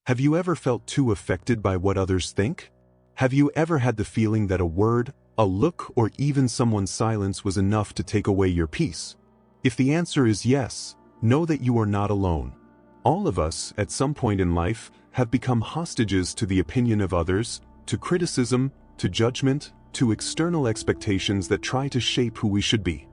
Have you ever felt too affected by what others think? Have you ever had the feeling that a word, a look, or even someone's silence was enough to take away your peace? If the answer is yes, know that you are not alone. All of us, at some point in life, have become hostages to the opinion of others, to criticism, to judgment, to external expectations that try to shape who we should be.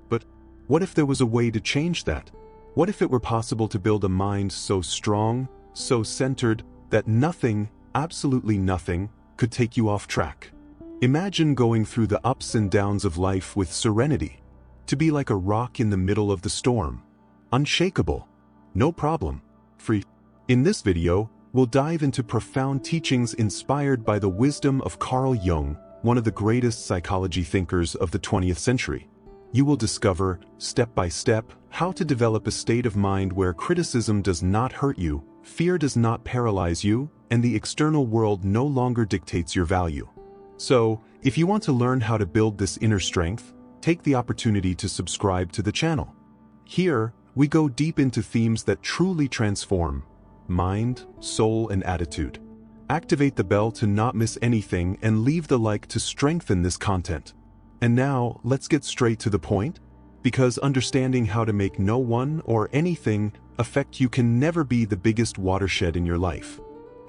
But what if there was a way to change that? What if it were possible to build a mind so strong, so centered, that nothing, absolutely nothing, could take you off track? Imagine going through the ups and downs of life with serenity, to be like a rock in the middle of the storm. Unshakable. No problem. Free. In this video, we'll dive into profound teachings inspired by the wisdom of Carl Jung, one of the greatest psychology thinkers of the 20th century. You will discover, step by step, how to develop a state of mind where criticism does not hurt you, fear does not paralyze you, and the external world no longer dictates your value. So, if you want to learn how to build this inner strength, take the opportunity to subscribe to the channel. Here, we go deep into themes that truly transform mind, soul, and attitude. Activate the bell to not miss anything and leave the like to strengthen this content. And now, let's get straight to the point, because understanding how to make no one or anything affect you can never be the biggest watershed in your life.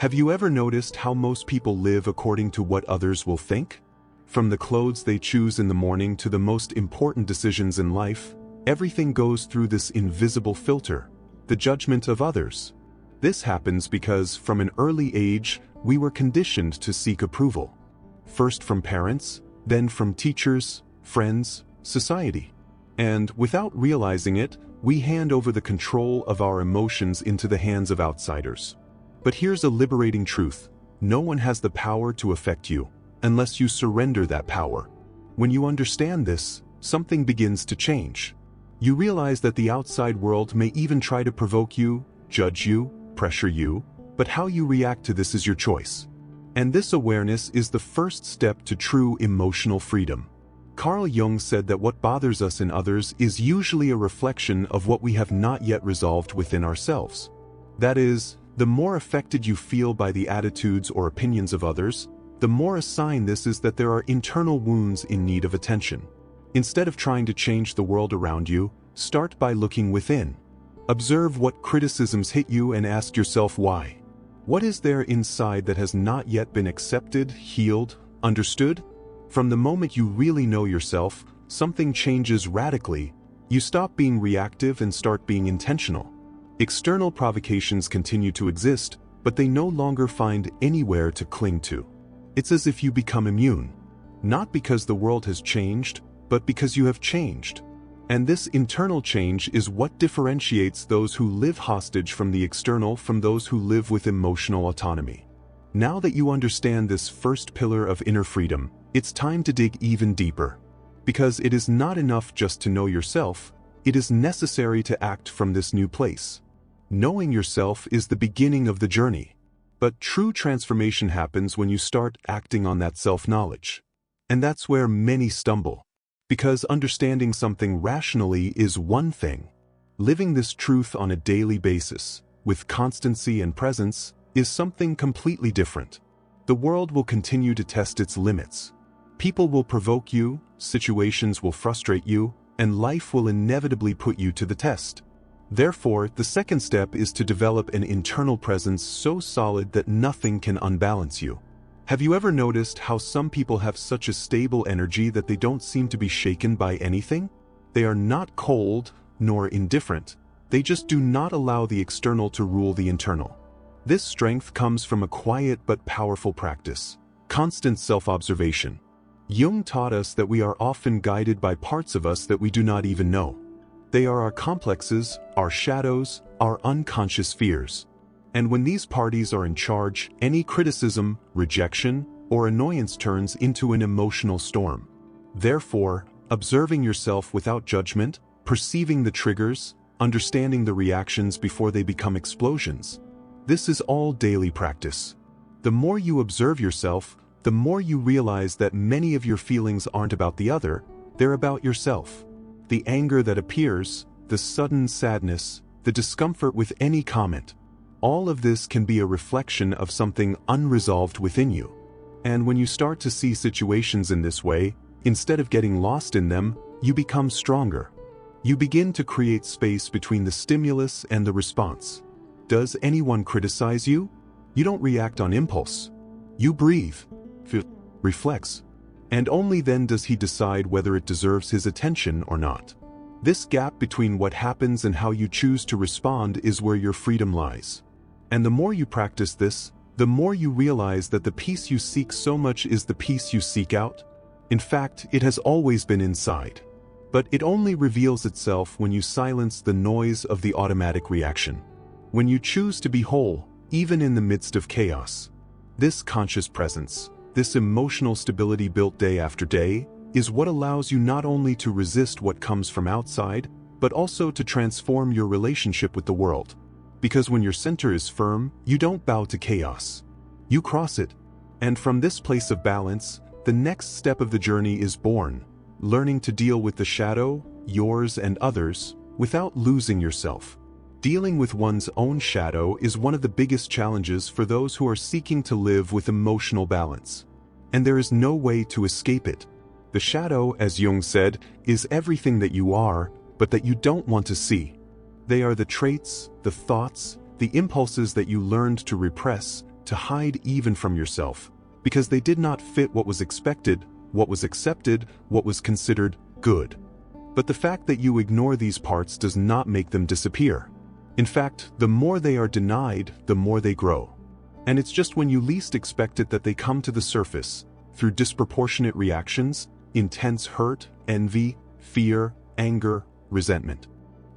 Have you ever noticed how most people live according to what others will think? From the clothes they choose in the morning to the most important decisions in life, everything goes through this invisible filter, the judgment of others. This happens because, from an early age, we were conditioned to seek approval. First from parents, then from teachers, friends, society. And, without realizing it, we hand over the control of our emotions into the hands of outsiders. But here's a liberating truth: no one has the power to affect you, unless you surrender that power. When you understand this, something begins to change. You realize that the outside world may even try to provoke you, judge you, pressure you, but how you react to this is your choice. And this awareness is the first step to true emotional freedom. Carl Jung said that what bothers us in others is usually a reflection of what we have not yet resolved within ourselves. That is, the more affected you feel by the attitudes or opinions of others, the more a sign this is that there are internal wounds in need of attention. Instead of trying to change the world around you, start by looking within. Observe what criticisms hit you and ask yourself why. What is there inside that has not yet been accepted, healed, understood? From the moment you really know yourself, something changes radically. You stop being reactive and start being intentional. External provocations continue to exist, but they no longer find anywhere to cling to. It's as if you become immune. Not because the world has changed, but because you have changed. And this internal change is what differentiates those who live hostage from the external from those who live with emotional autonomy. Now that you understand this first pillar of inner freedom, it's time to dig even deeper. Because it is not enough just to know yourself, it is necessary to act from this new place. Knowing yourself is the beginning of the journey. But true transformation happens when you start acting on that self-knowledge. And that's where many stumble. Because understanding something rationally is one thing. Living this truth on a daily basis, with constancy and presence, is something completely different. The world will continue to test its limits. People will provoke you, situations will frustrate you, and life will inevitably put you to the test. Therefore, the second step is to develop an internal presence so solid that nothing can unbalance you. Have you ever noticed how some people have such a stable energy that they don't seem to be shaken by anything? They are not cold, nor indifferent. They just do not allow the external to rule the internal. This strength comes from a quiet but powerful practice: constant self-observation. Jung taught us that we are often guided by parts of us that we do not even know. They are our complexes, our shadows, our unconscious fears. And when these parties are in charge, any criticism, rejection, or annoyance turns into an emotional storm. Therefore, observing yourself without judgment, perceiving the triggers, understanding the reactions before they become explosions. This is all daily practice. The more you observe yourself, the more you realize that many of your feelings aren't about the other, they're about yourself. The anger that appears, the sudden sadness, the discomfort with any comment. all of this can be a reflection of something unresolved within you. And when you start to see situations in this way, instead of getting lost in them, you become stronger. You begin to create space between the stimulus and the response. Does anyone criticize you? You don't react on impulse. You breathe, feel, reflects, and only then does he decide whether it deserves his attention or not. This gap between what happens and how you choose to respond is where your freedom lies. And the more you practice this, the more you realize that the peace you seek so much is the peace you seek out. In fact, it has always been inside. But it only reveals itself when you silence the noise of the automatic reaction. When you choose to be whole, even in the midst of chaos. This conscious presence, this emotional stability built day after day, is what allows you not only to resist what comes from outside, but also to transform your relationship with the world. Because when your center is firm, you don't bow to chaos. You cross it. And from this place of balance, the next step of the journey is born, learning to deal with the shadow, yours and others, without losing yourself. Dealing with one's own shadow is one of the biggest challenges for those who are seeking to live with emotional balance. And there is no way to escape it. The shadow, as Jung said, is everything that you are, but that you don't want to see. They are the traits, the thoughts, the impulses that you learned to repress, to hide even from yourself, because they did not fit what was expected, what was accepted, what was considered good. But the fact that you ignore these parts does not make them disappear. In fact, the more they are denied, the more they grow. And it's just when you least expect it that they come to the surface, through disproportionate reactions, intense hurt, envy, fear, anger, resentment.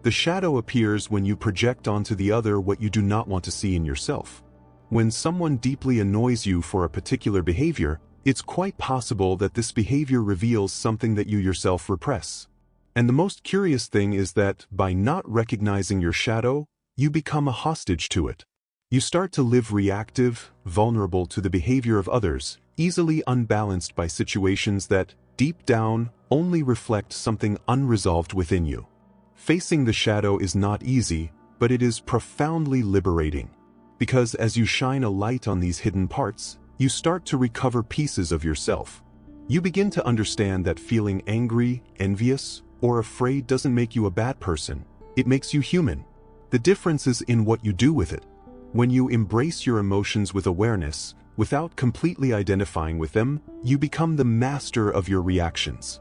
The shadow appears when you project onto the other what you do not want to see in yourself. When someone deeply annoys you for a particular behavior, it's quite possible that this behavior reveals something that you yourself repress. And the most curious thing is that, by not recognizing your shadow, you become a hostage to it. You start to live reactive, vulnerable to the behavior of others, easily unbalanced by situations that, deep down, only reflect something unresolved within you. Facing the shadow is not easy, but it is profoundly liberating. Because as you shine a light on these hidden parts, you start to recover pieces of yourself. You begin to understand that feeling angry, envious, or afraid doesn't make you a bad person. It makes you human. The difference is in what you do with it. When you embrace your emotions with awareness, without completely identifying with them, you become the master of your reactions.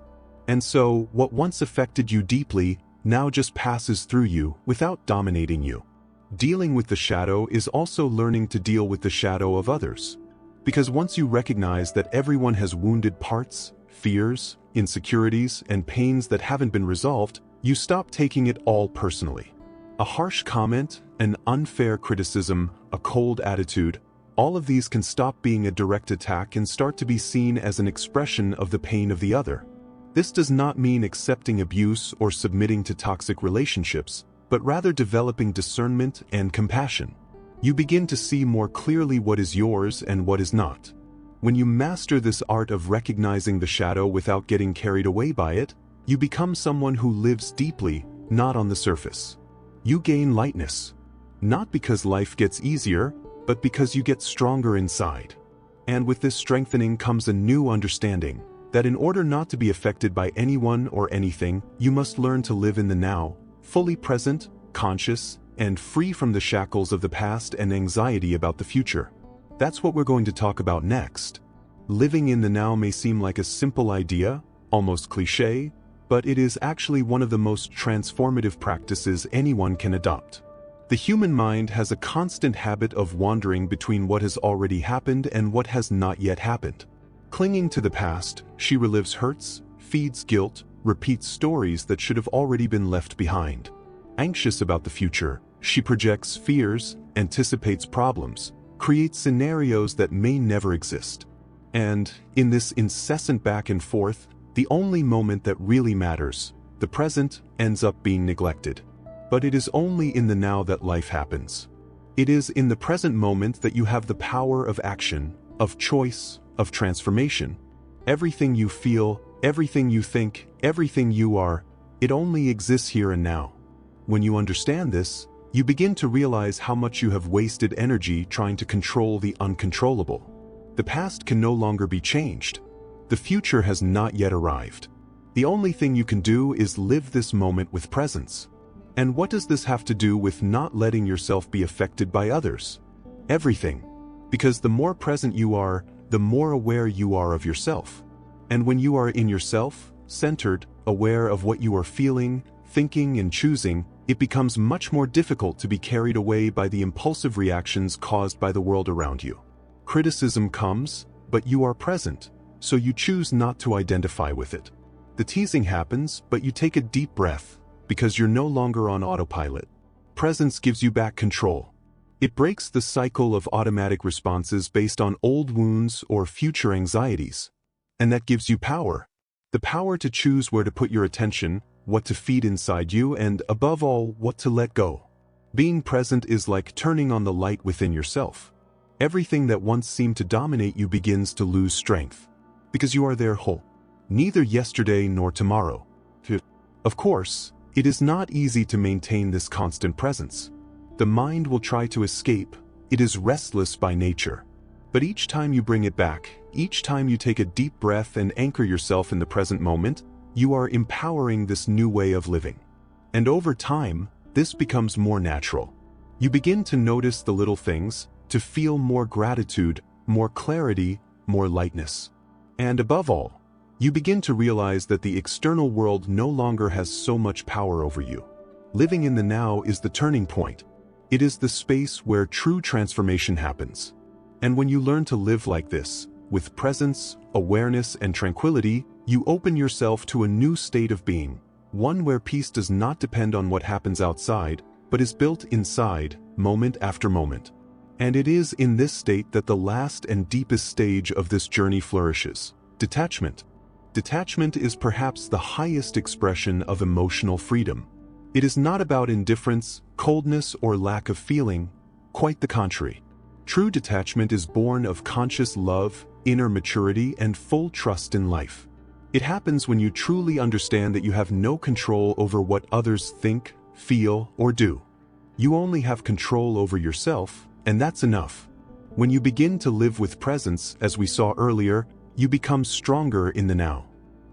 And so, what once affected you deeply, now just passes through you without dominating you. Dealing with the shadow is also learning to deal with the shadow of others. Because once you recognize that everyone has wounded parts, fears, insecurities, and pains that haven't been resolved, you stop taking it all personally. A harsh comment, an unfair criticism, a cold attitude, all of these can stop being a direct attack and start to be seen as an expression of the pain of the other. This does not mean accepting abuse or submitting to toxic relationships, but rather developing discernment and compassion. You begin to see more clearly what is yours and what is not. When you master this art of recognizing the shadow without getting carried away by it, you become someone who lives deeply, not on the surface. You gain lightness. Not because life gets easier, but because you get stronger inside. And with this strengthening comes a new understanding, that in order not to be affected by anyone or anything, you must learn to live in the now, fully present, conscious, and free from the shackles of the past and anxiety about the future. That's what we're going to talk about next. Living in the now may seem like a simple idea, almost cliché, but it is actually one of the most transformative practices anyone can adopt. The human mind has a constant habit of wandering between what has already happened and what has not yet happened. Clinging to the past, she relives hurts, feeds guilt, repeats stories that should have already been left behind. Anxious about the future, she projects fears, anticipates problems, creates scenarios that may never exist. And, in this incessant back and forth, the only moment that really matters, the present, ends up being neglected. But it is only in the now that life happens. It is in the present moment that you have the power of action, of choice, of transformation. Everything you feel, everything you think, everything you are, it only exists here and now. When you understand this, You begin to realize how much you have wasted energy trying to control the uncontrollable. The past can no longer be changed. The future has not yet arrived. The only thing you can do is live this moment with presence. And what does this have to do with not letting yourself be affected by others? Everything. Because the more present you are, the more aware you are of yourself. And when you are in yourself, centered, aware of what you are feeling, thinking, and choosing, it becomes much more difficult to be carried away by the impulsive reactions caused by the world around you. Criticism comes, but you are present, so you choose not to identify with it. The teasing happens, but you take a deep breath, because you're no longer on autopilot. Presence gives you back control. It breaks the cycle of automatic responses based on old wounds or future anxieties. And that gives you power. The power to choose where to put your attention, what to feed inside you, and above all, what to let go. Being present is like turning on the light within yourself. Everything that once seemed to dominate you begins to lose strength. Because you are there whole. Neither yesterday nor tomorrow. Of course, it is not easy to maintain this constant presence. The mind will try to escape. It is restless by nature. But each time you bring it back, each time you take a deep breath and anchor yourself in the present moment, you are empowering this new way of living. And over time, this becomes more natural. You begin to notice the little things, to feel more gratitude, more clarity, more lightness. And above all, you begin to realize that the external world no longer has so much power over you. Living in the now is the turning point. It is the space where true transformation happens. And when you learn to live like this, with presence, awareness, and tranquility, you open yourself to a new state of being, one where peace does not depend on what happens outside, but is built inside, moment after moment. And it is in this state that the last and deepest stage of this journey flourishes: detachment. Detachment is perhaps the highest expression of emotional freedom. It is not about indifference, coldness, or lack of feeling, quite the contrary. True detachment is born of conscious love, inner maturity, and full trust in life. It happens when you truly understand that you have no control over what others think, feel, or do. You only have control over yourself, and that's enough. When you begin to live with presence, as we saw earlier, you become stronger in the now.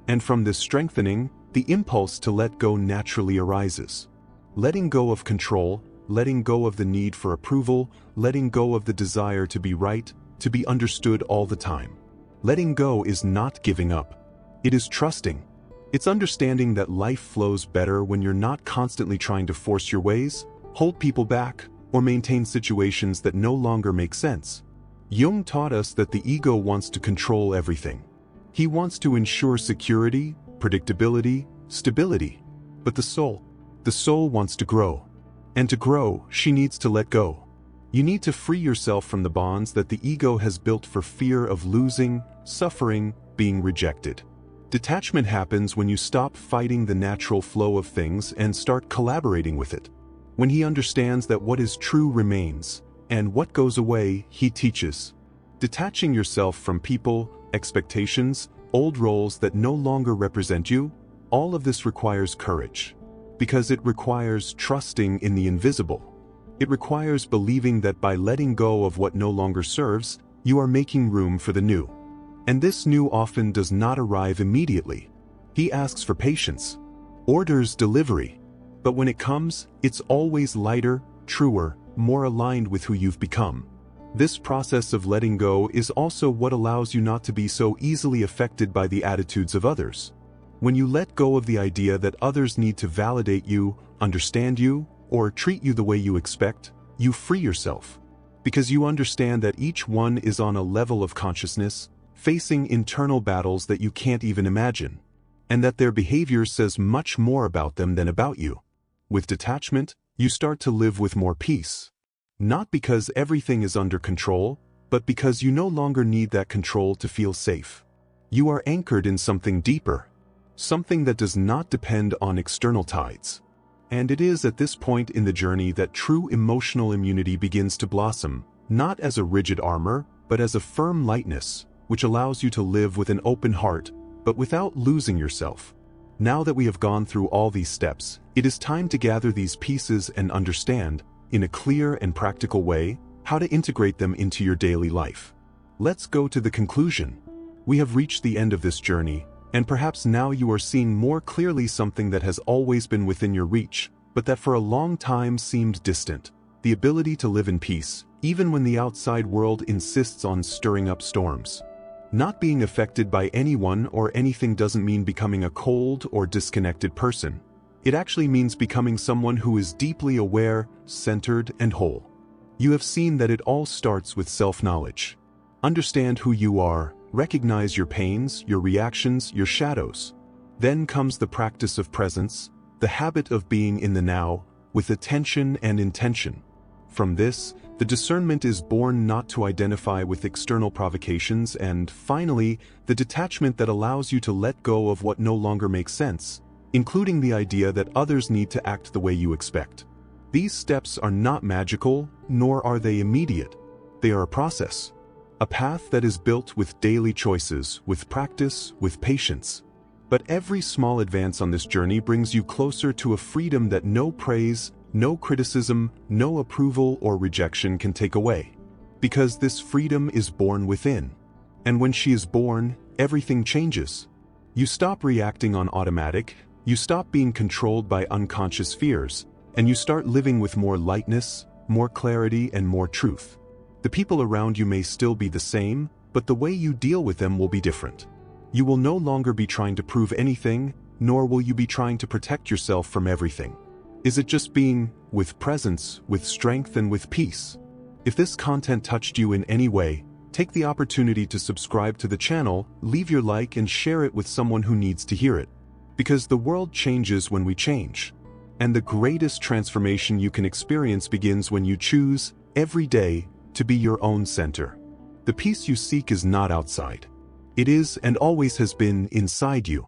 And from this strengthening, the impulse to let go naturally arises. Letting go of control, letting go of the need for approval, letting go of the desire to be right, to be understood all the time. Letting go is not giving up. It is trusting. It's understanding that life flows better when you're not constantly trying to force your ways, hold people back, or maintain situations that no longer make sense. Jung taught us that the ego wants to control everything. He wants to ensure security, predictability, stability. But the soul wants to grow. And to grow, she needs to let go. You need to free yourself from the bonds that the ego has built for fear of losing, suffering, being rejected. Detachment happens when you stop fighting the natural flow of things and start collaborating with it. When he understands that what is true remains, and what goes away, he teaches. Detaching yourself from people, expectations, old roles that no longer represent you, all of this requires courage. Because it requires trusting in the invisible. It requires believing that by letting go of what no longer serves, you are making room for the new. And this new often does not arrive immediately. He asks for patience, orders delivery. But when it comes, it's always lighter, truer, more aligned with who you've become. This process of letting go is also what allows you not to be so easily affected by the attitudes of others. When you let go of the idea that others need to validate you, understand you, or treat you the way you expect, you free yourself. Because you understand that each one is on a level of consciousness, facing internal battles that you can't even imagine, and that their behavior says much more about them than about you. With detachment, you start to live with more peace. Not because everything is under control, but because you no longer need that control to feel safe. You are anchored in something deeper, something that does not depend on external tides. And it is at this point in the journey that true emotional immunity begins to blossom, not as a rigid armor, but as a firm lightness, which allows you to live with an open heart, but without losing yourself. Now that we have gone through all these steps, it is time to gather these pieces and understand in a clear and practical way, how to integrate them into your daily life. Let's go to the conclusion. We have reached the end of this journey, and perhaps now you are seeing more clearly something that has always been within your reach, but that for a long time seemed distant: the ability to live in peace, even when the outside world insists on stirring up storms. Not being affected by anyone or anything doesn't mean becoming a cold or disconnected person. It actually means becoming someone who is deeply aware, centered, and whole. You have seen that it all starts with self-knowledge. Understand who you are, recognize your pains, your reactions, your shadows. Then comes the practice of presence, the habit of being in the now, with attention and intention. From this, the discernment is born not to identify with external provocations, and finally, the detachment that allows you to let go of what no longer makes sense, including the idea that others need to act the way you expect. These steps are not magical, nor are they immediate. They are a process, a path that is built with daily choices, with practice, with patience. But every small advance on this journey brings you closer to a freedom that no praise, no criticism, no approval or rejection can take away. Because this freedom is born within. And when she is born, everything changes. You stop reacting on automatic, you stop being controlled by unconscious fears, and you start living with more lightness, more clarity, and more truth. The people around you may still be the same, but the way you deal with them will be different. You will no longer be trying to prove anything, nor will you be trying to protect yourself from everything. Is it just being with presence, with strength, and with peace? If this content touched you in any way, take the opportunity to subscribe to the channel, leave your like, and share it with someone who needs to hear it. Because the world changes when we change. And the greatest transformation you can experience begins when you choose, every day, to be your own center. The peace you seek is not outside. It is and always has been inside you.